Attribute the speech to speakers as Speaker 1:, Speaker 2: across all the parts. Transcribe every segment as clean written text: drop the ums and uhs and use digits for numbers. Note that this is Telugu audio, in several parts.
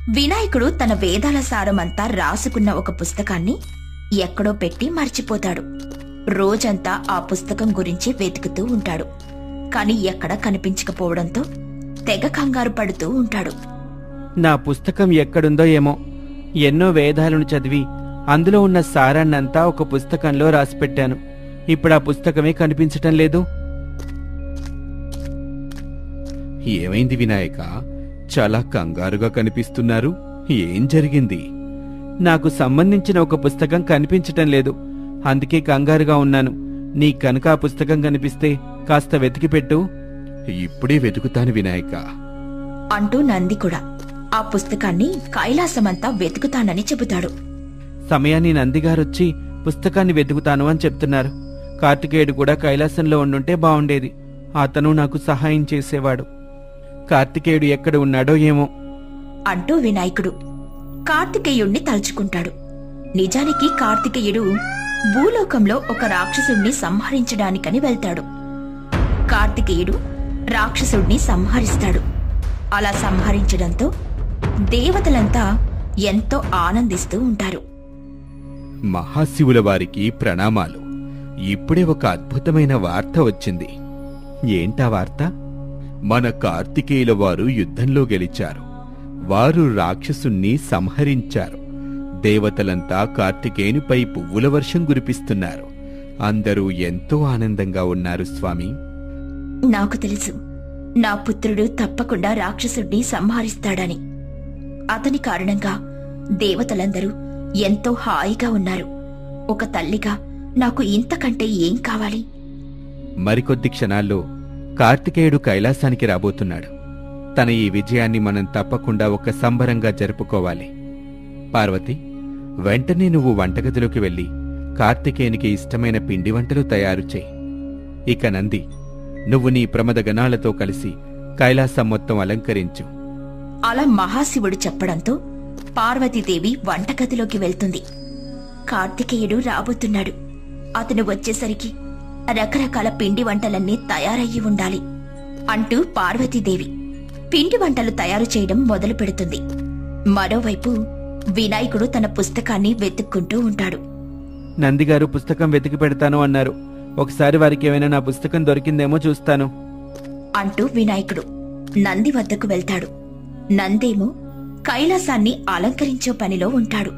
Speaker 1: వినాయకుడు తన వేదాల సారమంతా రాసుకున్న ఒక పుస్తకాన్ని ఎక్కడో పెట్టి మర్చిపోతాడు. రోజంతా ఆ పుస్తకం గురించి వెతుకుతూ ఉంటాడు. కాని ఎక్కడా కనిపించకపోవడంతో తెగ కంగారు పడుతూ ఉంటాడు.
Speaker 2: నా పుస్తకం ఎక్కడుందో ఏమో. ఎన్నో వేదాలను చదివి అందులో ఉన్న సారాన్నంతా ఒక పుస్తకంలో రాసిపెట్టాను. ఇప్పుడు ఆ పుస్తకమే కనిపించటం లేదు.
Speaker 3: ఏమైంది వినాయక? చాలా కంగారుగా కనిపిస్తున్నారు. ఏం జరిగింది?
Speaker 2: నాకు సంబంధించిన ఒక పుస్తకం కనిపించటం లేదు. అందుకే కంగారుగా ఉన్నాను. నీ కనుక ఆ పుస్తకం కనిపిస్తే కాస్త వెతికిపెట్టు.
Speaker 3: ఇప్పుడే వెతుకుతాను వినాయక
Speaker 1: అంటూ నంది కూడా ఆ పుస్తకాన్ని కైలాసమంతా వెతుకుతానని చెబుతాడు.
Speaker 2: సమయాన్ని నందిగారొచ్చి పుస్తకాన్ని వెతుకుతాను అని చెప్తున్నారు. కార్తికేయుడు కూడా కైలాసంలో ఉండుంటే బావుండేది. అతను నాకు సహాయం చేసేవాడు. కార్తికేయుడు ఎక్కడ ఉన్నాడో ఏమో
Speaker 1: అంటూ వినాయకుడు కార్తికేయుణ్ణి తలుచుకుంటాడు. నిజానికి కార్తికేయుడు భూలోకంలో ఒక రాక్షసుణ్ణి సంహరించడానికని వెళ్తాడు. కార్తికేయుడు రాక్షసుణ్ణి సంహరిస్తాడు. అలా సంహరించడంతో దేవతలంతా ఎంతో ఆనందిస్తూ ఉంటారు.
Speaker 3: మహాశివుల వారికి ప్రణామాలు. ఇప్పుడే ఒక అద్భుతమైన వార్త వచ్చింది.
Speaker 2: ఏంటా వార్త?
Speaker 3: మన కార్తికేయుల వారు యుద్ధంలో గెలిచారు. వారు రాక్షసుణ్ణి సంహరించారు. దేవతలంతా కార్తికేయునిపై పువ్వుల వర్షం కురిపిస్తున్నారు. అందరూ ఎంతో ఆనందంగా ఉన్నారు స్వామి.
Speaker 1: నాకు తెలుసు, నా పుత్రుడు తప్పకుండా రాక్షసుడిని సంహరిస్తాడని. అతని కారణంగా దేవతలందరూ ఎంతో హాయిగా ఉన్నారు. ఒక తల్లిగా నాకు ఇంతకంటే ఏం కావాలి?
Speaker 3: మరికొద్ది క్షణాల్లో కార్తికేయుడు కైలాసానికి రాబోతున్నాడు. తన ఈ విజయాన్ని మనం తప్పకుండా ఒక సంబరంగా జరుపుకోవాలి. పార్వతి, వెంటనే నువ్వు వంటగదిలోకి వెళ్లి కార్తికేయునికి ఇష్టమైన పిండి వంటలు తయారు చేయి. ఇక నంది, నువ్వు నీ ప్రమద గణాలతో కలిసి కైలాసం మొత్తం అలంకరించు.
Speaker 1: అలా మహాశివుడు చెప్పడంతో పార్వతీదేవి వంటగదిలోకి వెళ్తుంది. కార్తికేయుడు రాబోతున్నాడు. అతను వచ్చేసరికి రకరకాల పిండి వంటలన్నీ తయారయ్యి ఉండాలి అంటూ పార్వతీదేవి పిండి వంటలు తయారు చేయడం మొదలు పెడుతుంది. మరోవైపు వినాయకుడు తన పుస్తకాన్ని వెతుక్కుంటూ ఉంటాడు.
Speaker 2: నందిగారు పుస్తకం వెతికి పెడతాను అన్నారు. ఒకసారి వారికి ఏమైనా నా పుస్తకం దొరికిందేమో చూస్తాను
Speaker 1: అంటూ వినాయకుడు నంది వద్దకు వెళ్తాడు. నందేమో కైలాసాన్ని అలంకరించే పనిలో ఉంటాడు.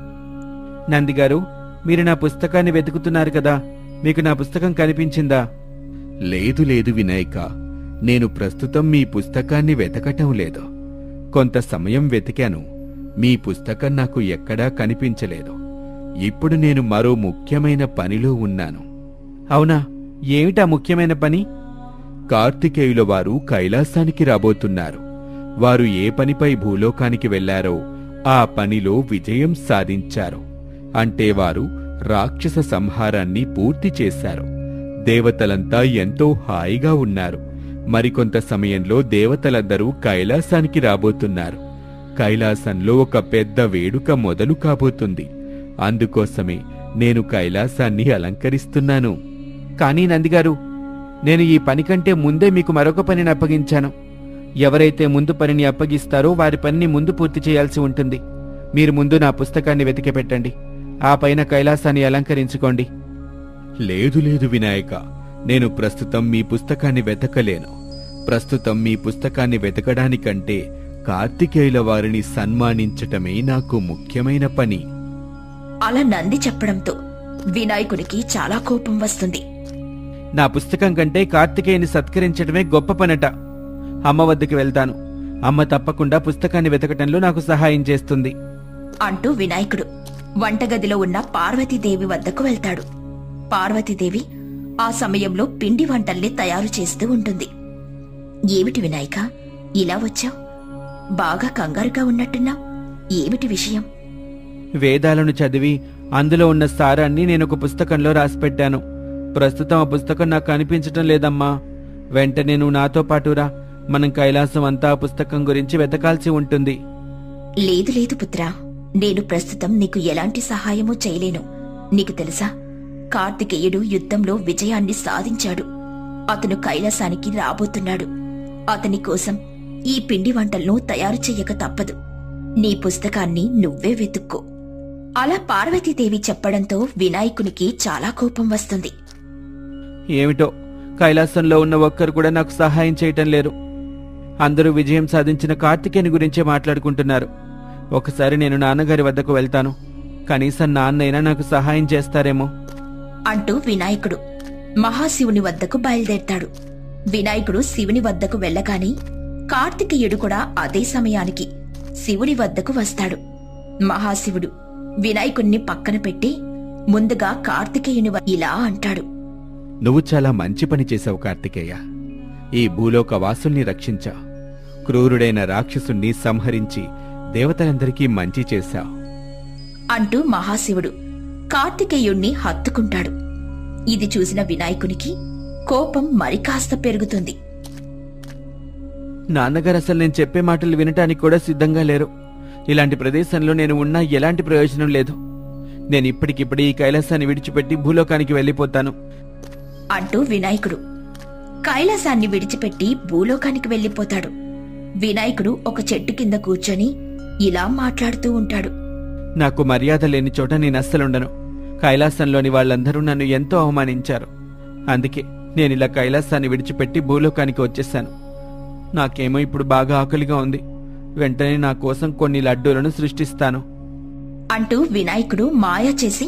Speaker 2: నందిగారు, మీరు నా పుస్తకాన్ని వెతుకుతున్నారు కదా, మీకు నా పుస్తకం కనిపించిందా?
Speaker 3: లేదు లేదు వినాయక, నేను ప్రస్తుతం మీ పుస్తకాన్ని వెతకటం లేదు. కొంత సమయం వెతికాను. మీ పుస్తకం నాకు ఎక్కడా కనిపించలేదు. ఇప్పుడు నేను మరో ముఖ్యమైన పనిలో ఉన్నాను.
Speaker 2: అవునా? ఏమిటా ముఖ్యమైన పని?
Speaker 3: కార్తికేయుల వారు కైలాసానికి రాబోతున్నారు. వారు ఏ పనిపై భూలోకానికి వెళ్లారో ఆ పనిలో విజయం సాధించారు. అంటే వారు రాక్షస సంహారాన్ని పూర్తి చేశారు. దేవతలంతా ఎంతో హాయిగా ఉన్నారు. మరికొంత సమయంలో దేవతలందరూ కైలాసానికి రాబోతున్నారు. కైలాసంలో ఒక పెద్ద వేడుక మొదలు కాబోతుంది. అందుకోసమే నేను కైలాసాన్ని అలంకరిస్తున్నాను.
Speaker 2: కానీ నందిగారు, నేను ఈ పని కంటే ముందే మీకు మరొక పనిని అప్పగించాను. ఎవరైతే ముందు పనిని అప్పగిస్తారో వారి పనిని ముందు పూర్తి చేయాల్సి ఉంటుంది. మీరు ముందు నా పుస్తకాన్ని వెతికి పెట్టండి. ఆ పైన కైలాసాన్ని అలంకరించుకోండి.
Speaker 3: లేదు లేదు వినాయక, నేను ప్రస్తుతం మీ పుస్తకాన్ని వెతకలేను. ప్రస్తుతం మీ పుస్తకాన్ని వెతకడానికంటే కార్తికేయుల వారిని సన్మానించటమే నాకు ముఖ్యమైన పని.
Speaker 1: అలా నంది చెప్పడంతో వినాయకుడికి చాలా కోపం వస్తుంది.
Speaker 2: నా పుస్తకం కంటే కార్తికేయుని సత్కరించడమే గొప్ప పనట. అమ్మ వద్దకు వెళ్తాను. అమ్మ తప్పకుండా పుస్తకాన్ని వెతకటంలో నాకు సహాయం చేస్తుంది
Speaker 1: అంటూ వినాయకుడు వంటగదిలో ఉన్న పార్వతీదేవి వద్దకు వెళ్తాడు. పార్వతీదేవి ఆ సమయంలో పిండి వంటల్ని తయారు చేస్తూ ఉంటుంది. ఏమిటి వినాయక, ఇలా వచ్చావు? బాగా కంగారుగా ఉన్నట్టున్నావు. ఏమిటి విషయం?
Speaker 2: వేదాలను చదివి అందులో ఉన్న సారాన్ని నేనొక పుస్తకంలో రాసిపెట్టాను. ప్రస్తుతం ఆ పుస్తకం నాకు కనిపించటం లేదమ్మా. వెంటనే నువ్వు నాతో పాటురా. మనం కైలాసం అంతా ఆ పుస్తకం గురించి వెతకాల్సి ఉంటుంది.
Speaker 1: లేదు లేదు పుత్రా, నేను ప్రస్తుతం నీకు ఎలాంటి సహాయమూ చేయలేను. నీకు తెలుసా, కార్తికేయుడు యుద్ధంలో విజయాన్ని సాధించాడు. అతను కైలాసానికి రాబోతున్నాడు. అతని కోసం ఈ పిండి వంటలను తయారు చెయ్యక తప్పదు. నీ పుస్తకాన్ని నువ్వే వెతుక్కో. అలా పార్వతీదేవి చెప్పడంతో వినాయకునికి చాలా కోపం వస్తుంది.
Speaker 2: ఏమిటో కైలాసంలో ఉన్న ఒక్కరు కూడా నాకు సహాయం చేయటం లేరు. అందరూ విజయం సాధించిన కార్తికేయుని గురించే మాట్లాడుకుంటున్నారు. ఒకసారి నేను నాన్నగారి వద్దకు వెళ్తాను. కనీసం నాన్నైనా నాకు సహాయం చేస్తారేమో
Speaker 1: అంటూ వినాయకుడు మహాశివుని వద్దకు బయలుదేరతాడు. వినాయకుడు శివుని వద్దకు వెళ్ళగానే కార్తికేయుడు కూడా అదే సమయానికి శివుని వద్దకు వస్తాడు. మహాశివుడు వినాయకుణ్ణి పక్కన పెట్టి ముందుగా కార్తికేయుని ఇలా అంటాడు.
Speaker 3: నువ్వు చాలా మంచి పని చేశావు కార్తికేయ. ఈ భూలోక వాసుల్ని రక్షించావు. క్రూరుడైన రాక్షసుణ్ణి సంహరించి దేవతలందరికీ మంచి చేశావు
Speaker 1: అంటూ మహాశివుడు కార్తికేయుణ్ణి హత్తుకుంటాడు. ఇది చూసిన వినాయకునికి కోపం మరికాస్త పెరుగుతుంది.
Speaker 2: నాన్నగారు అసలు నేను చెప్పే మాటలు వినటానికి కూడా సిద్ధంగా లేరు. ఇలాంటి ప్రదేశంలో నేను ఉన్నా ఎలాంటి ప్రయోజనం లేదు. నేను ఇప్పటికిప్పుడు ఈ కైలాసాన్ని విడిచిపెట్టి భూలోకానికి వెళ్ళిపోతాను
Speaker 1: అంటూ వినాయకుడు కైలాసాన్ని విడిచిపెట్టి భూలోకానికి వెళ్ళిపోతాడు. వినాయకుడు ఒక చెట్టు కింద కూర్చొని ఇలా మాట్లాడుతూ ఉంటాడు.
Speaker 2: నాకు మర్యాద లేని చోట నేను అస్సలుండను. కైలాసంలోని వాళ్ళందరూ నన్ను ఎంతో అవమానించారు. అందుకే నేనిలా కైలాసాన్ని విడిచిపెట్టి భూలోకానికి వచ్చేశాను. నాకేమో ఇప్పుడు బాగా ఆకలిగా ఉంది. వెంటనే నా కోసం కొన్ని లడ్డూలను సృష్టిస్తాను
Speaker 1: అంటూ వినాయకుడు మాయ చేసి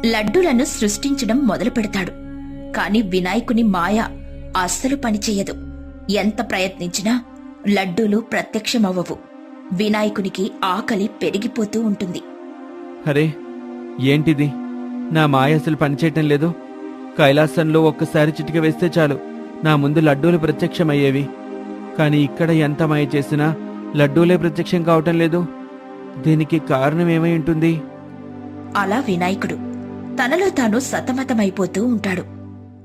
Speaker 1: లడ్డూలను సృష్టించడం మొదలు పెడతాడు. కాని వినాయకుని మాయ అస్సలు పనిచెయ్యదు. ఎంత ప్రయత్నించినా లడ్డూలు ప్రత్యక్షమవ్వవు. వినాయకునికి ఆకలి పెరిగిపోతూ ఉంటుంది.
Speaker 2: అరే ఏంటిది? నా మాయ అసలు పనిచేయటం లేదు. కైలాసంలో ఒక్కసారి చిటిక వేస్తే చాలు నా ముందు లడ్డూలు ప్రత్యక్షమయ్యేవి. కాని ఇక్కడ ఎంత మాయ చేసినా లడ్డూలే ప్రత్యక్షం కావటం లేదు. దీనికి కారణం ఏమై ఉంటుంది?
Speaker 1: అలా వినాయకుడు తనలో తాను సతమతమైపోతూ ఉంటాడు.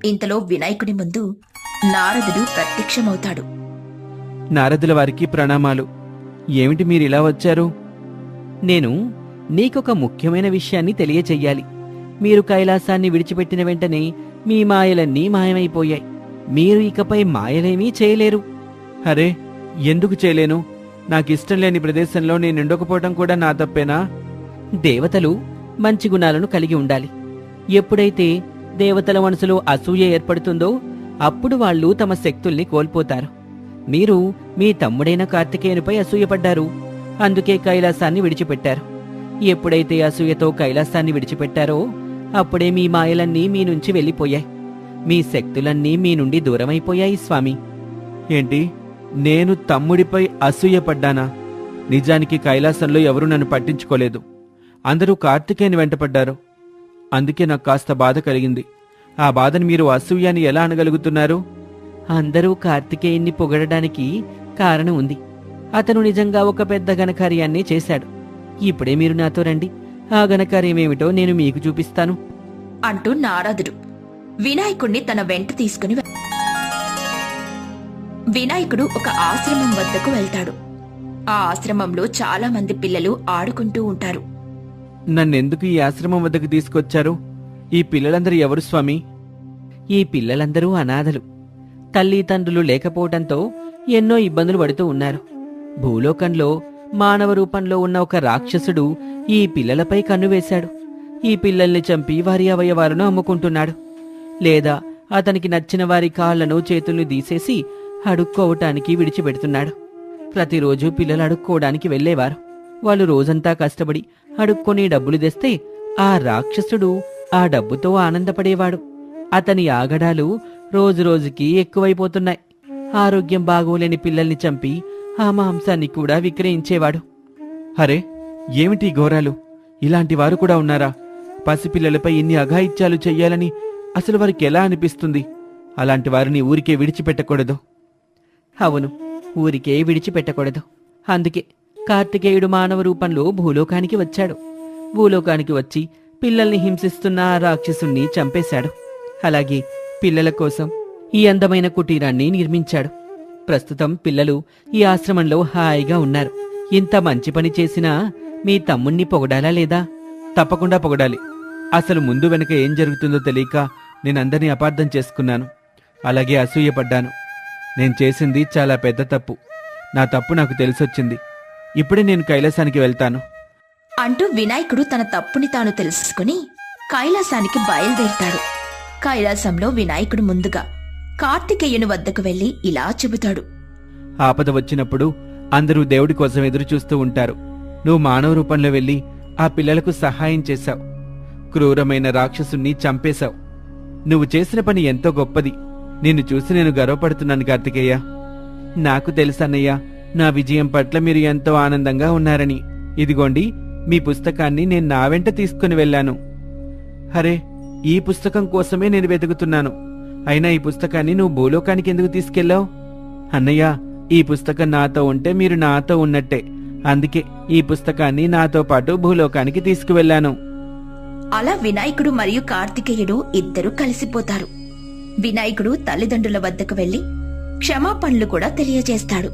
Speaker 1: ఇంతలో వినాయకుడి ముందు నారదుడు ప్రత్యక్షమవుతాడు.
Speaker 2: నారదుల వారికి ప్రణామాలు. ఏమిటి మీరిలా వచ్చారు?
Speaker 4: నేను నీకొక ముఖ్యమైన విషయాన్ని తెలియచెయ్యాలి. మీరు కైలాసాన్ని విడిచిపెట్టిన వెంటనే మీ మాయలన్నీ మాయమైపోయాయి. మీరు ఇకపై మాయలేమీ చేయలేరు.
Speaker 2: అరే ఎందుకు చేయలేను? నాకిష్టం లేని ప్రదేశంలో నేనుండకపోవటం కూడా నా తప్పేనా?
Speaker 4: దేవతలు మంచి గుణాలను కలిగి ఉండాలి. ఎప్పుడైతే దేవతల మనసులో అసూయ ఏర్పడుతుందో అప్పుడు వాళ్ళు తమ శక్తుల్ని కోల్పోతారు. మీరు మీ తమ్ముడైన కార్తికేయునిపై అసూయపడ్డారు. అందుకే కైలాసాన్ని విడిచిపెట్టారు. ఎప్పుడైతే అసూయతో కైలాసాన్ని విడిచిపెట్టారో అప్పుడే మీ మాయలన్నీ మీ నుంచి వెళ్ళిపోయాయి. మీ శక్తులన్నీ మీ నుండి దూరమైపోయాయి స్వామి.
Speaker 2: ఏంటి? నేను తమ్ముడిపై అసూయపడ్డానా? నిజానికి కైలాసంలో ఎవరూ నన్ను పట్టించుకోలేదు. అందరూ కార్తికేయుని వెంటపడ్డారు. అందుకే నాకు కాస్త బాధ కలిగింది. ఆ బాధను మీరు అసూయని ఎలా అనగలుగుతున్నారు?
Speaker 4: అందరూ కార్తికేయుణ్ణి పొగడడానికి కారణం ఉంది. అతను నిజంగా ఒక పెద్ద ఘనకార్యాన్ని చేశాడు. ఇప్పుడే మీరు నాతో రండి. ఆ ఘనకార్యమేమిటో నేను మీకు చూపిస్తాను
Speaker 1: అంటూ నారదుడు వినాయకుణ్ణి తన వెంట తీసుకుని వినాయకుడు ఒక ఆశ్రమం వద్దకు వెళ్తాడు. ఆ ఆశ్రమంలో చాలా మంది పిల్లలు ఆడుకుంటూ ఉంటారు.
Speaker 2: నన్నెందుకు ఈ ఆశ్రమం వద్దకు తీసుకొచ్చారు? ఈ పిల్లలందరూ ఎవరు స్వామి?
Speaker 4: ఈ పిల్లలందరూ అనాథలు. తల్లి తండ్రులు లేకపోవడంతో ఎన్నో ఇబ్బందులు పడుతూ ఉన్నారు. భూలోకంలో మానవ రూపంలో ఉన్న ఒక రాక్షసుడు ఈ పిల్లలపై కన్నువేశాడు. ఈ పిల్లల్ని చంపి వారి అవయవాలను అమ్ముకుంటున్నాడు. లేదా అతనికి నచ్చిన వారి కాళ్లను చేతుల్ని తీసేసి అడుక్కోవటానికి విడిచిపెడుతున్నాడు. ప్రతిరోజు పిల్లలు అడుక్కోవడానికి వెళ్లేవారు. వాళ్ళు రోజంతా కష్టపడి అడుక్కొని డబ్బులు తెస్తే ఆ రాక్షసుడు ఆ డబ్బుతో ఆనందపడేవాడు. అతని ఆగడాలు రోజురోజుకి ఎక్కువైపోతున్నాయి. ఆరోగ్యం బాగోలేని పిల్లల్ని చంపి ఆ మాంసాన్ని కూడా విక్రయించేవాడు.
Speaker 2: అరే ఏమిటి ఘోరాలు? ఇలాంటి వారు కూడా ఉన్నారా? పసిపిల్లలపై ఇన్ని అఘాయిత్యాలు చెయ్యాలని అసలు వారికి ఎలా అనిపిస్తుంది? అలాంటి వారిని ఊరికే విడిచిపెట్టకూడదు.
Speaker 4: అవును, ఊరికే విడిచిపెట్టకూడదు. అందుకే కార్తికేయుడు మానవ రూపంలో భూలోకానికి వచ్చాడు. భూలోకానికి వచ్చి పిల్లల్ని హింసిస్తున్న ఆ రాక్షసుణ్ణి చంపేశాడు. అలాగే పిల్లల కోసం ఈ అందమైన కుటీరాన్ని నిర్మించాడు. ప్రస్తుతం పిల్లలు ఈ ఆశ్రమంలో హాయిగా ఉన్నారు. ఇంత మంచి పని చేసినా మీ తమ్ముణ్ణి పొగడాలా లేదా?
Speaker 2: తప్పకుండా పొగడాలి. అసలు ముందు వెనక ఏం జరుగుతుందో తెలియక నేనందరినీ అపార్థం చేసుకున్నాను. అలాగే అసూయపడ్డాను. నేను చేసింది చాలా పెద్ద తప్పు. నా తప్పు నాకు తెలిసొచ్చింది. ఇప్పుడే నేను కైలాసానికి వెళ్తాను.
Speaker 1: అంటూ వినాయకుడు తన తప్పుని తాను తెలుసుకుని కైలాసానికి బయలుదేరుతాడు. కైలాసంలో వినాయకుడు ముందుగా కార్తికేయుని వద్దకు వెళ్లి ఇలా చెబుతాడు.
Speaker 2: ఆపద వచ్చినప్పుడు అందరూ దేవుడి కోసం ఎదురు చూస్తూ ఉంటారు. నువ్వు మానవ రూపంలో వెళ్లి ఆ పిల్లలకు సహాయం చేశావు. క్రూరమైన రాక్షసుణ్ణి చంపేశావు. నువ్వు చేసిన పని ఎంతో గొప్పది. నిన్ను చూసి నేను గర్వపడుతున్నాను కార్తికేయ. నాకు తెలుసన్నయ్యా, నా విజయం పట్ల మీరు ఎంతో ఆనందంగా ఉన్నారని. ఇదిగోండి మీ పుస్తకాన్ని నేను నా వెంట తీసుకుని వెళ్ళాను. అరే, ఈ పుస్తకం కోసమే నేను వెతుకుతున్నాను. అయినా ఈ పుస్తకాన్ని నువ్వు భూలోకానికి ఎందుకు తీసుకెళ్ళావు? అన్నయ్య, ఈ పుస్తకం నాతో ఉంటే మీరు నాతో ఉన్నట్టే. అందుకే ఈ పుస్తకాన్ని నాతో పాటు భూలోకానికి తీసుకువెళ్ళాను.
Speaker 1: అలా వినాయకుడు మరియు కార్తికేయుడు ఇద్దరూ కలిసిపోతారు. వినాయకుడు తల్లిదండ్రుల వద్దకు వెళ్లి క్షమాపణలు కూడా తెలియజేస్తాడు.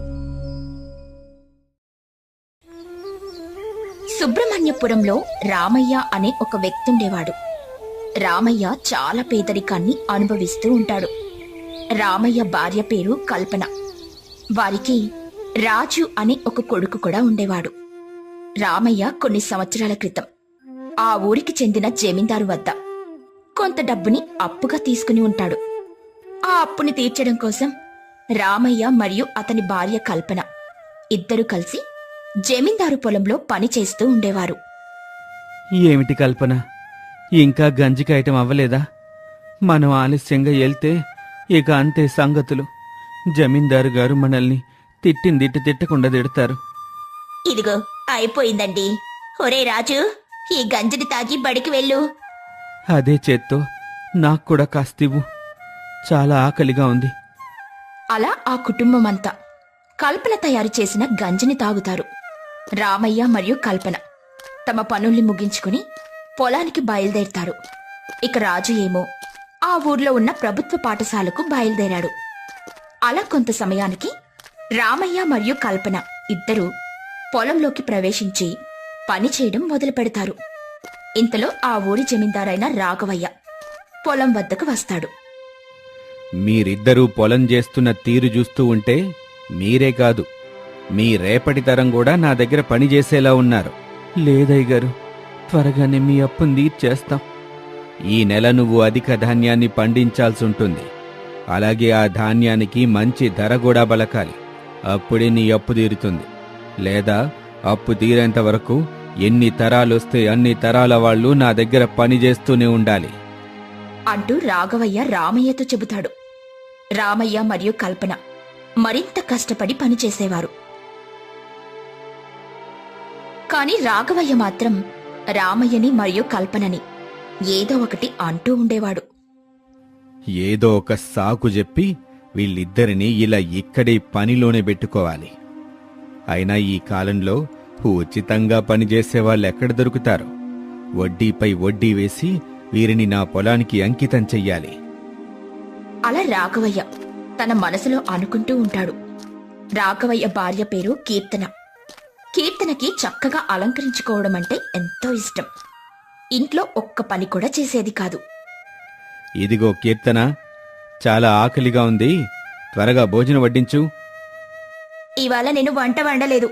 Speaker 1: సుబ్రహ్మణ్యపురంలో రామయ్య అనే ఒక వ్యక్తుండేవాడు. రామయ్య చాలా పేదరికాన్ని అనుభవిస్తూ ఉంటాడు. రామయ్య భార్య పేరు కల్పన. వారికి రాజు అనే ఒక కొడుకు కూడా ఉండేవాడు. రామయ్య కొన్ని సంవత్సరాల క్రితం ఆ ఊరికి చెందిన జమీందారు వద్ద కొంత డబ్బుని అప్పుగా తీసుకుని ఉంటాడు. ఆ అప్పుని తీర్చడం కోసం రామయ్య మరియు అతని భార్య కల్పన ఇద్దరు కలిసి జమీందారు పొలంలో పని చేస్తూ ఉండేవారు.
Speaker 2: ఏమిటి కల్పన, ఇంకా గంజికాయటం అవ్వలేదా? మనం ఆలస్యంగా వెళ్తే ఇక అంతే సంగతులు. జమీందారు గారు మనల్ని తిట్టిందిట్టు తిట్టకుండా తిడతారు.
Speaker 1: ఇదిగో అయిపోయిందండి. ఒరే రాజు, ఈ గంజిని తాగి బడికి వెళ్ళు.
Speaker 2: అదే చేత్తో నాకు కూడా కాస్తివ్వు. చాలా ఆకలిగా ఉంది.
Speaker 1: అలా ఆ కుటుంబమంతా కల్పన తయారు చేసిన గంజిని తాగుతారు. రామయ్య మరియు కల్పన తమ పనుల్ని ముగించుకుని పొలానికి బయలుదేరతారు. ఇక రాజు ఏమో ఆ ఊర్లో ఉన్న ప్రభుత్వ పాఠశాలకు బయలుదేరాడు. అలా కొంత సమయానికి రామయ్య మరియు కల్పన ఇద్దరూ పొలంలోకి ప్రవేశించి పని చేయడం మొదలు పెడతారు. ఇంతలో ఆ ఊరి జమీందారైన రాఘవయ్య పొలం వద్దకు వస్తాడు.
Speaker 3: మీరిద్దరూ పొలం చేస్తున్న తీరు చూస్తూ ఉంటే మీరే కాదు, మీ రేపటి తరం కూడా నా దగ్గర పనిచేసేలా ఉన్నారు.
Speaker 2: లేదయ్య గారు, త్వరగానే మీ అప్పుని తీర్చేస్తాం.
Speaker 3: ఈ నెల నువ్వు అధిక ధాన్యాన్ని పండించాల్సి ఉంటుంది. అలాగే ఆ ధాన్యానికి మంచి ధర కూడా బలకాలి. అప్పుడే నీ అప్పు తీరుతుంది. లేదా అప్పు తీరేంత వరకు ఎన్ని తరాలొస్తే అన్ని తరాల వాళ్ళు నా దగ్గర పనిచేస్తూనే ఉండాలి
Speaker 1: అంటూ రాఘవయ్య రామయ్యతో చెబుతాడు. రామయ్య మరియు కల్పన మరింత కష్టపడి పనిచేసేవారు. కాని రాఘవయ్య మాత్రం రామయ్యని మరియు కల్పనని ఏదో ఒకటి అంటూ ఉండేవాడు.
Speaker 3: ఏదో ఒక సాకు చెప్పి వీళ్ళిద్దరినీ ఇలా ఇక్కడే పనిలోనే పెట్టుకోవాలి. అయినా ఈ కాలంలో ఉచితంగా పనిచేసే వాళ్ళెక్కడ దొరుకుతారు? వడ్డీపై వడ్డీ వేసి వీరిని నా పొలానికి అంకితం చెయ్యాలి.
Speaker 1: అలా రాఘవయ్య తన మనసులో అనుకుంటూ ఉంటాడు. రాఘవయ్య భార్య పేరు కీర్తన. కీర్తనకి చక్కగా అలంకరించుకోవడం అంటే ఎంతో ఇష్టం. ఇంట్లో ఒక్క పని కూడా చేసేది కాదు.
Speaker 3: ఇదిగో కీర్తన, చాలా ఆకలిగా ఉంది, త్వరగా భోజనం వడ్డించు.
Speaker 1: ఇవాళ నేను వంట వండలేదు.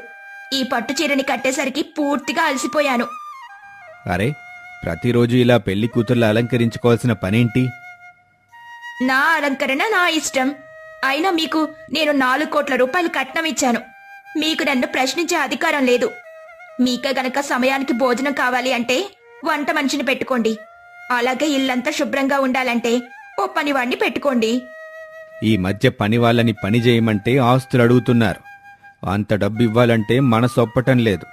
Speaker 1: ఈ పట్టు చీరని కట్టేసరికి పూర్తిగా అలసిపోయాను.
Speaker 3: అరే, ప్రతిరోజు ఇలా పెళ్లి కూతుర్లా అలంకరించుకోవాల్సిన పనేంటి?
Speaker 1: నా అలంకరణ నా ఇష్టం. అయినా మీకు నేను 4 కోట్ల రూపాయలు కట్నం ఇచ్చాను. మీకు నన్ను ప్రశ్నించే అధికారం లేదు. మీకే గనక సమయానికి భోజనం కావాలి అంటే వంట మనిషిని పెట్టుకోండి. అలాగే ఇల్లంతా శుభ్రంగా ఉండాలంటే ఓ పనివాణ్ణి పెట్టుకోండి.
Speaker 3: ఈ మధ్య పని వాళ్ళని పని చేయమంటే ఆస్తులు అడుగుతున్నారు. అంత డబ్బు ఇవ్వాలంటే మనసొప్పటం లేదు.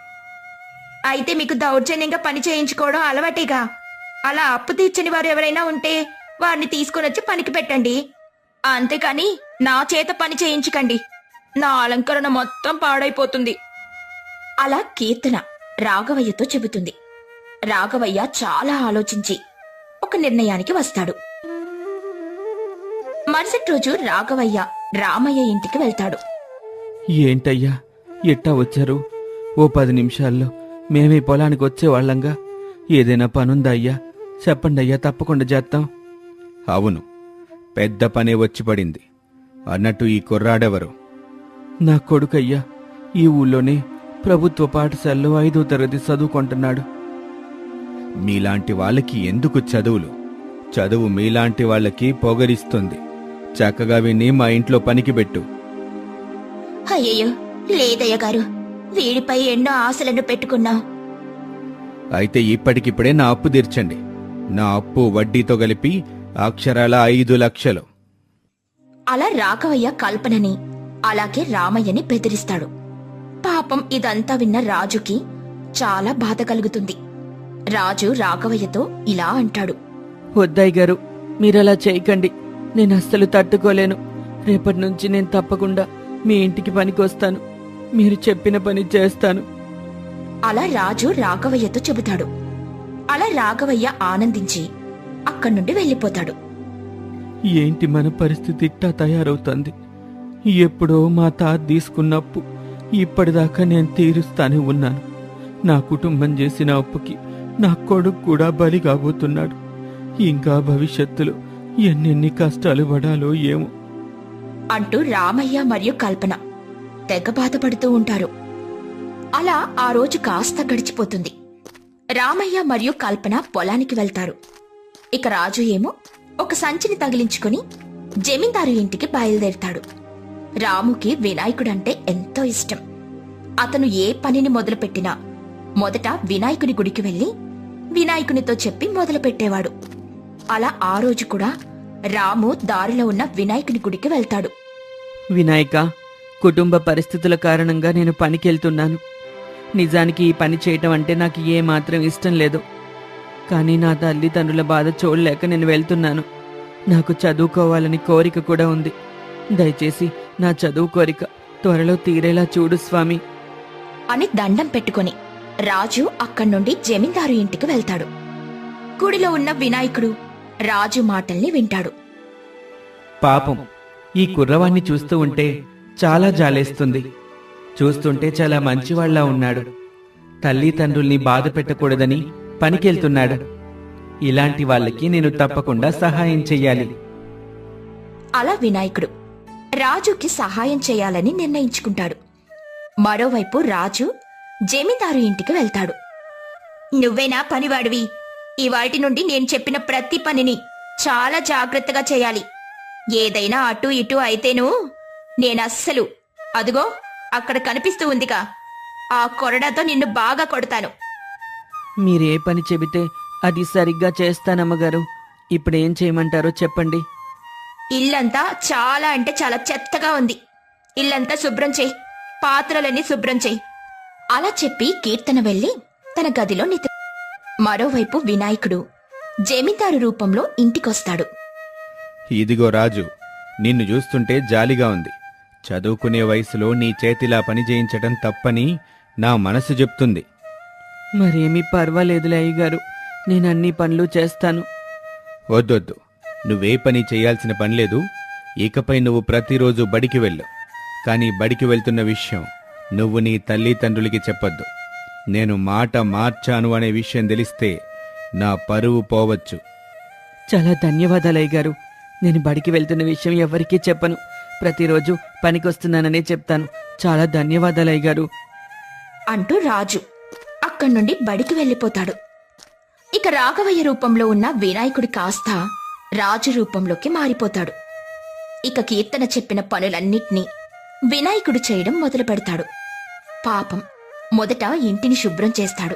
Speaker 1: అయితే మీకు దౌర్జన్యంగా పని చేయించుకోవడం అలవాటేగా. అలా అప్పు తీర్చని వారు ఎవరైనా ఉంటే వారిని తీసుకునొచ్చి పనికి పెట్టండి. అంతేకాని నా చేత పని చేయించకండి. నా అలంకరణ మొత్తం పాడైపోతుంది. అలా కీర్తన రాఘవయ్యతో చెబుతుంది. రాఘవయ్య చాలా ఆలోచించి ఒక నిర్ణయానికి వస్తాడు. మరుసటి రోజు రాఘవయ్య రామయ్య ఇంటికి వెళ్తాడు.
Speaker 2: ఏంటయ్యా, ఎట్టా వచ్చారు? ఓ 10 నిమిషాల్లో మేమే పొలానికి వచ్చేవాళ్లంగా. ఏదైనా పనుందా అయ్యా? చెప్పండి అయ్యా, తప్పకుండా చేస్తాం.
Speaker 3: అవును, పెద్ద పనే వచ్చి పడింది. అన్నట్టు ఈ కుర్రాడెవరు?
Speaker 2: నా కొడుకయ్యా. ఈ ఊళ్ళోనే ప్రభుత్వ పాఠశాలలో 5వ తరగతి చదువుకుంటున్నాడు.
Speaker 3: మీలాంటి వాళ్ళకి ఎందుకు చదువులు? చదువు మీలాంటి వాళ్ళకి పొగరిస్తుంది. చక్కగా విని మా ఇంట్లో పనికి పెట్టు.
Speaker 1: అయ్యయ్యో లేదయ్య గారు, వీడిపై ఎన్నో ఆశలను పెట్టుకున్నాం.
Speaker 3: అయితే ఇప్పటికిప్పుడే నా అప్పు తీర్చండి. నా అప్పు వడ్డీతో కలిపి అక్షరాల 5 లక్షలు.
Speaker 1: అలా రాఘవయ్య కల్పనని అలాగే రామయ్యని బెదిరిస్తాడు. పాపం ఇదంతా విన్న రాజుకి చాలా బాధ కలుగుతుంది. రాజు రాఘవయ్యతో ఇలా అంటాడు.
Speaker 4: వద్దయ్య గారు, మీరలా చేయకండి. నేను అస్సలు తట్టుకోలేను. రేపటి నుంచి నేను తప్పకుండా మీ ఇంటికి పనికొస్తాను. మీరు చెప్పిన పని చేస్తాను.
Speaker 1: అలా రాజు రాఘవయ్యతో చెబుతాడు. అలా రాఘవయ్య ఆనందించి అక్కడి నుండి వెళ్ళిపోతాడు.
Speaker 2: ఏంటి మన పరిస్థితి ఇట్టా తయారవుతుంది? ఎప్పుడో మా తాత తీసుకున్న అప్పు ఇప్పటిదాకా నేను తీరుస్తానే ఉన్నాను. నా కుటుంబం చేసిన అప్పుకి నా కొడుకు కూడా బలి కాబోతున్నాడు. ఇంకా భవిష్యత్తులో ఎన్నెన్ని కష్టాలు పడాలో ఏమో
Speaker 1: అంటూ రామయ్య మరియు కల్పన తెగ బాధపడుతూ ఉంటారు. అలా ఆ రోజు కాస్త గడిచిపోతుంది. రామయ్య మరియు కల్పన పొలానికి వెళ్తారు. ఇక రాజు ఏమో ఒక సంచిని తగిలించుకుని జమీందారు ఇంటికి బయలుదేరుతాడు. రాముకి వినాయకుడంటే ఎంతో ఇష్టం. అతను ఏ పనిని మొదలుపెట్టినా మొదట వినాయకుని గుడికి వెళ్లి వినాయకునితో చెప్పి మొదలుపెట్టేవాడు. అలా ఆ రోజు కూడా రాము దారిలో ఉన్న వినాయకుని గుడికి వెళ్తాడు.
Speaker 4: వినాయక, కుటుంబ పరిస్థితుల కారణంగా నేను పనికెళ్తున్నాను. నిజానికి ఈ పని చేయటం అంటే నాకు ఏమాత్రం ఇష్టం లేదు. కానీ నా తల్లిదండ్రుల బాధ చూడలేక నేను వెళ్తున్నాను. నాకు చదువుకోవాలని కోరిక కూడా ఉంది. దయచేసి నా చదువు కోరిక త్వరలో తీరేలా చూడు స్వామి
Speaker 1: అని దండం పెట్టుకుని రాజు అక్కడి నుండి జమీందారు ఇంటికి వెళ్తాడు. గుడిలో ఉన్న వినాయకుడు రాజు మాటల్ని వింటాడు.
Speaker 2: పాపం, ఈ కుర్రవాణ్ణి చూస్తూ ఉంటే చాలా జాలేస్తుంది. చూస్తుంటే చాలా మంచివాళ్లా ఉన్నాడు. తల్లిదండ్రుల్ని బాధ పెట్టకూడదని పనికెళ్తున్నాడు. ఇలాంటి వాళ్ళకి నేను తప్పకుండా సహాయం చెయ్యాలి.
Speaker 1: అలా వినాయకుడు రాజుకి సహాయం చేయాలని నిర్ణయించుకుంటాడు. మరోవైపు రాజు జమీందారు ఇంటికి వెళ్తాడు. నువ్వేనా పనివాడివి? ఇవాటి నుండి నేను చెప్పిన ప్రతి పనిని చాలా జాగ్రత్తగా చేయాలి. ఏదైనా అటు ఇటు అయితేనూ నేనస్సలు, అదుగో అక్కడ కనిపిస్తూ ఉందిగా, ఆ కొరడాతో నిన్ను బాగా కొడతాను.
Speaker 4: మీరే పని చెబితే అది సరిగ్గా చేస్తానమ్మగారు. ఇప్పుడేం చేయమంటారో చెప్పండి.
Speaker 1: ఇల్లంతా చాలా అంటే చాలా చెత్తగా ఉంది. ఇల్లంతా శుభ్రం చేయి, పాత్రలన్నీ శుభ్రం చేయి. అలా చెప్పి కీర్తన వెళ్లి తన గదిలో మరోవైపు వినాయకుడు జమీందారు రూపంలో ఇంటికొస్తాడు.
Speaker 3: ఇదిగో రాజు, నిన్ను చూస్తుంటే జాలిగా ఉంది. చదువుకునే వయసులో నీ చేతిలా పని చేయించటం తప్పని నా మనసు చెప్తుంది.
Speaker 4: మరేమీ పర్వాలేదులే అయ్యగారు, నేను అన్ని పనులు చేస్తాను.
Speaker 3: వద్దొద్దు, నువ్వే పని చేయాల్సిన పనిలేదు. ఇకపై నువ్వు ప్రతిరోజు బడికి వెళ్ళు. కానీ బడికి వెళ్తున్న విషయం నువ్వు నీ తల్లిదండ్రులకి చెప్పొద్దు. నేను మాట మార్చాను అనే విషయం తెలిస్తే నా పరువు పోవచ్చు.
Speaker 4: చాలా ధన్యవాదాలు అయ్యగారు. నేను బడికి వెళ్తున్న విషయం ఎవరికీ చెప్పను. ప్రతిరోజు పనికొస్తున్నాననే చెప్తాను. చాలా ధన్యవాదాలు అయ్యగారు
Speaker 1: అంటూ రాజు అక్కడి నుండి బడికి వెళ్ళిపోతాడు. ఇక రాఘవయ్య రూపంలో ఉన్న వినాయకుడి కాస్త రాజు రూపంలోకి మారిపోతాడు. ఇక కీర్తన చెప్పిన పనులన్నిటినీ వినాయకుడు చేయడం మొదలు పెడతాడు. పాపం, మొదట ఇంటిని శుభ్రం చేస్తాడు.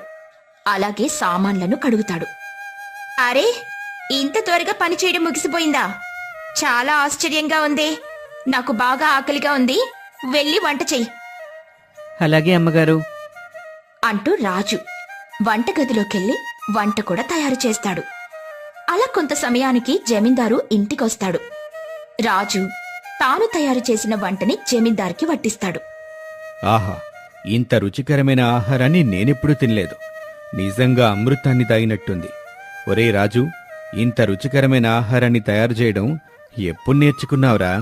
Speaker 1: అలాగే సామాన్లను కడుగుతాడు. అరే, ఇంత త్వరగా పని చేయడం ముగిసిపోయిందా? చాలా ఆశ్చర్యంగా ఉంది. నాకు బాగా ఆకలిగా ఉంది. వెళ్ళి వంట చెయ్యి
Speaker 4: అలాగే అమ్మగారు
Speaker 1: అంటూ రాజు వంటగదిలోకెళ్లి వంట కూడా తయారు చేస్తాడు. అలా కొంత సమయానికి జమీందారు ఇంటికొస్తాడు. రాజు తాను తయారు చేసిన వంటని జమీందార్కి వడ్డిస్తాడు.
Speaker 3: ఆహా, ఇంత రుచికరమైన ఆహారాన్ని నేనెప్పుడూ తినలేదు. నిజంగా అమృతాన్ని తాగినట్టుంది. ఒరే రాజు, ఇంత రుచికరమైన ఆహారాన్ని తయారు చేయడం ఎప్పుడు నేర్చుకున్నావురా?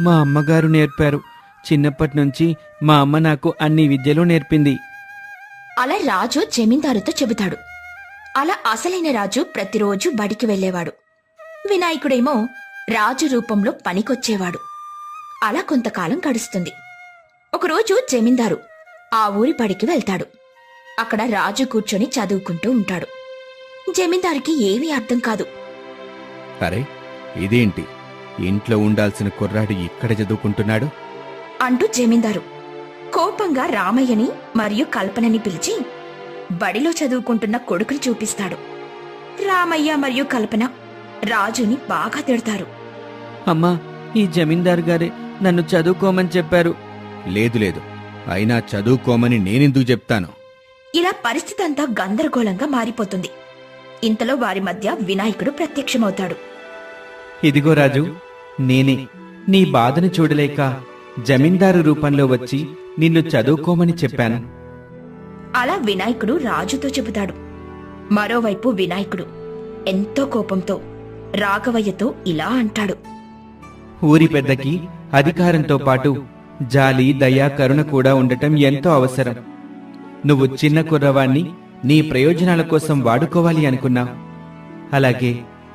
Speaker 2: మా అమ్మగారు నేర్పారు. చిన్నప్పటి నుంచి మా అమ్మ నాకు అన్ని విద్యలు నేర్పింది.
Speaker 1: అలా రాజు జమీందారుతో చెబుతాడు. అలా అసలైన రాజు ప్రతిరోజు బడికి వెళ్లేవాడు. వినాయకుడేమో రాజు రూపంలో పనికొచ్చేవాడు. అలా కొంతకాలం గడుస్తుంది. ఒకరోజు జమీందారు ఆ ఊరి బడికి వెళ్తాడు. అక్కడ రాజు కూర్చొని చదువుకుంటూ ఉంటాడు. జమీందారికి ఏమీ అర్థం కాదు.
Speaker 3: అరే ఇదేంటి, ఇంట్లో ఉండాల్సిన కుర్రాడు ఇక్కడ చదువుకుంటున్నాడు?
Speaker 1: అంటూ జమీందారు కోపంగా రామయ్యని మరియు కల్పనని పిలిచి బడిలో చదువుకుంటున్న కొడుకుని చూపిస్తాడు. రామయ్య మరియు కల్పన రాజుని బాగా తిడతారు.
Speaker 4: అమ్మా, ఈ జమీందారు గారే నన్ను చదువుకోమని చెప్పారు.
Speaker 3: లేదు లేదు, అయినా చదువుకోమని నేనెందుకు చెప్తాను?
Speaker 1: ఇలా పరిస్థితి అంతా గందరగోళంగా మారిపోతుంది. ఇంతలో వారి మధ్య వినాయకుడు ప్రత్యక్షమవుతాడు.
Speaker 4: ఇదిగో రాజు, నేనే నీ బాధను చూడలేక జమీందారు రూపంలో వచ్చి నిన్ను చదువుకోమని చెప్పాను.
Speaker 1: అలా వినాయకుడు రాజుతో చెబుతాడు. మరోవైపు వినాయకుడు ఎంతో కోపంతో రాఘవయ్యతో ఇలా అంటాడు.
Speaker 4: ఊరి పెద్దకి అధికారంతో పాటు జాలి, దయ, కరుణ కూడా ఉండటం ఎంతో అవసరం. నువ్వు చిన్న కుర్రవాణ్ణి నీ ప్రయోజనాల కోసం వాడుకోవాలి అనుకున్నావు. అలాగే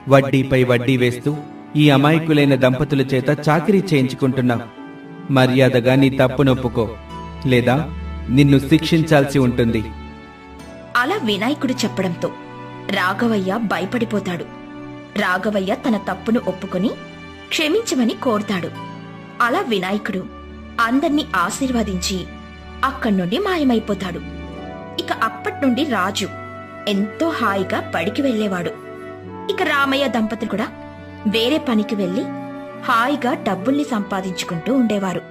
Speaker 4: వడ్డీపై వడ్డీ వేస్తూ ఈ అమాయకులైన దంపతుల చేత చాకిరీ చేయించుకుంటున్నావు. మర్యాదగా నీ తప్పునొప్పుకో, లేదా నిన్ను శిక్షించాల్సి ఉంటుంది.
Speaker 1: అలా వినాయకుడు చెప్పడంతో రాఘవయ్య భయపడిపోతాడు. రాఘవయ్య తన తప్పును ఒప్పుకొని క్షమించమని కోరుతాడు. అలా వినాయకుడు అందర్నీ ఆశీర్వదించి అక్కడి నుండి మాయమైపోతాడు. ఇక అప్పట్నుండి రాజు ఎంతో హాయిగా బడికి వెళ్లేవాడు. ఇక రామయ్య దంపతులు కూడా వేరే పనికి వెళ్లి హాయిగా డబ్బుల్ని సంపాదించుకుంటూ ఉండేవారు.